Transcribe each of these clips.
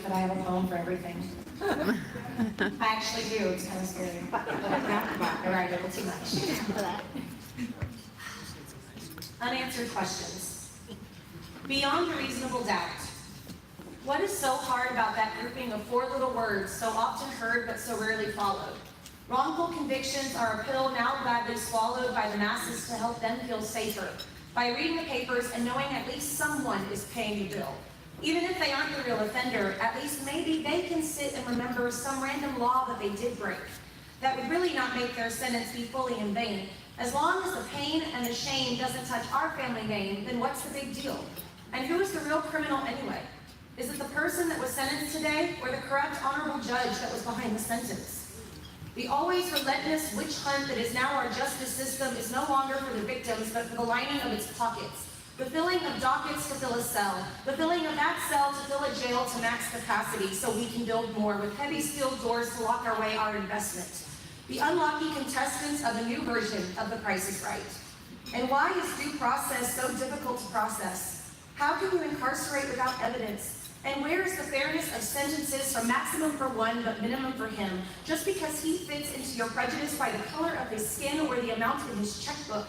but I have a poem for everything. I actually do. It's kind of scary. All right, a little too much. Unanswered questions. Beyond a reasonable doubt. What is so hard about that grouping of four little words, so often heard but so rarely followed? Wrongful convictions are a pill now gladly swallowed by the masses to help them feel safer, by reading the papers and knowing at least someone is paying the bill. Even if they aren't the real offender, at least maybe they can sit and remember some random law that they did break. That would really not make their sentence be fully in vain. As long as the pain and the shame doesn't touch our family name, then what's the big deal? And who is the real criminal anyway? Is it the person that was sentenced today, or the corrupt, honorable judge that was behind the sentence? The always relentless witch hunt that is now our justice system is no longer for the victims, but for the lining of its pockets. The filling of dockets to fill a cell. The filling of that cell to fill a jail to max capacity so we can build more with heavy steel doors to lock away our investment. The unlucky contestants of a new version of The Price is Right. And why is due process so difficult to process? How can you incarcerate without evidence? And where is the fairness of sentences from maximum for one but minimum for him, just because he fits into your prejudice by the color of his skin or the amount in his checkbook?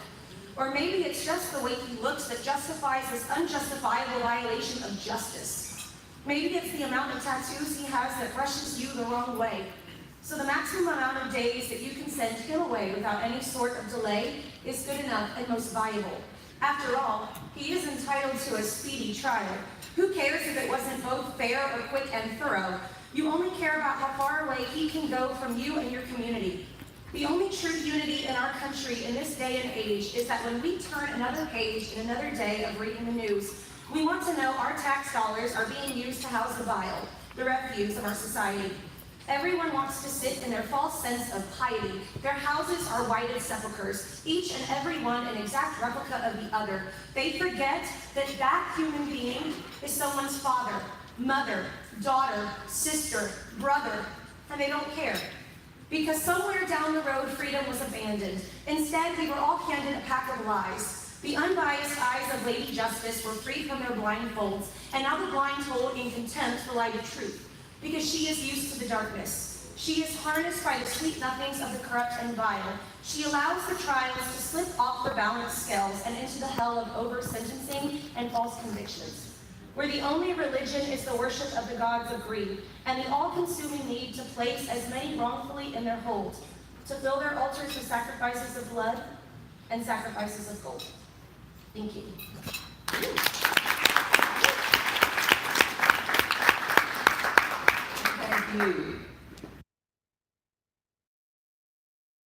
Or maybe it's just the way he looks that justifies this unjustifiable violation of justice. Maybe it's the amount of tattoos he has that brushes you the wrong way. So the maximum amount of days that you can send him away without any sort of delay is good enough and most valuable. After all, he is entitled to a speedy trial. Who cares if it wasn't both fair or quick and thorough? You only care about how far away he can go from you and your community. The only true unity in our country in this day and age is that when we turn another page in another day of reading the news, we want to know our tax dollars are being used to house the vile, the refuse of our society. Everyone wants to sit in their false sense of piety. Their houses are whited sepulchres, each and every one an exact replica of the other. They forget that that human being is someone's father, mother, daughter, sister, brother, and they don't care. Because somewhere down the road, freedom was abandoned. Instead, we were all handed a pack of lies. The unbiased eyes of Lady Justice were freed from their blindfolds, and now the blind hold in contempt the light of truth. Because she is used to the darkness. She is harnessed by the sweet nothings of the corrupt and vile. She allows the trials to slip off the balanced scales and into the hell of over-sentencing and false convictions, where the only religion is the worship of the gods of greed, and the all-consuming need to place as many wrongfully in their hold, to fill their altars with sacrifices of blood and sacrifices of gold. Thank you. Thank you.